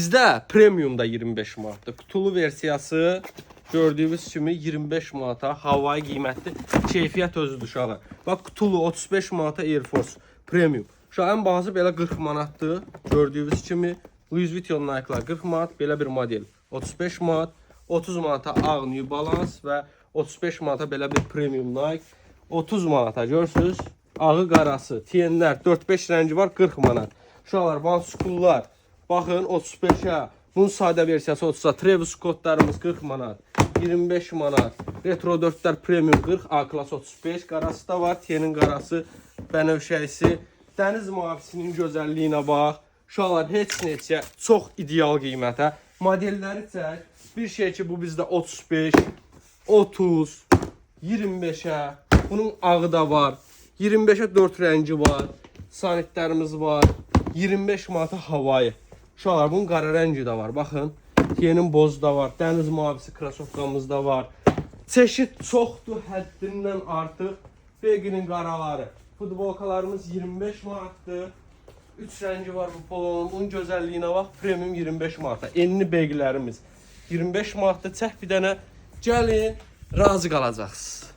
Bizdə premium da 25 manatdır. Kutulu versiyası gördüyünüz kimi 25 manata havai qiymətli. Keyfiyyət özüdür uşaqlar. Bax kutulu 35 manata Air Force premium. Şu ən bazı belə 40 manatdır. Gördüyünüz kimi Louis Vuitton Nike-lar 40 manat, belə bir model 35 manat, 30 manata ağ New Balance və 35 manata belə bir premium Nike. 30 manata görürsüz. Ağı qarası, TN-lər 4-5 rəngi var 40 manat. Uşaqlar Van School-lar baxın 35-ə. Bunun sadə versiyası 30-a. Travis Scott-larımız 40 manat, 25 manat. Retro 4-lər premium 40, A-Class 35. Qarası da var, TN-in qarası, bənövşəyisi. Dəniz mavisinin gözəlliyinə bax. Uşaqlar heç neçə çox ideal qiymətə. Modelləri çək. Bir şey ki bu bizdə 35, 30, 25'ə. Bunun ağı da var. 25'ə 4 rəngi var. Sanitlərimiz var. 25 manata havayı. Uşaqlar bunun qara rəngi də var. Baxın. TN-in bozu da var. Dəniz mavisi krasovkamız da var. Çeşid çoxdur, həddindən artıq. Beginin qaraları. Futbolkalarımız 25 manatdır. 3 rəngi var bu polonun. Bunun gözəlliyinə bax. Premium 25 manata. Enli begilərimiz 25 manatda. Çək bir dənə. Gəlin. Razı qalacaqsınız.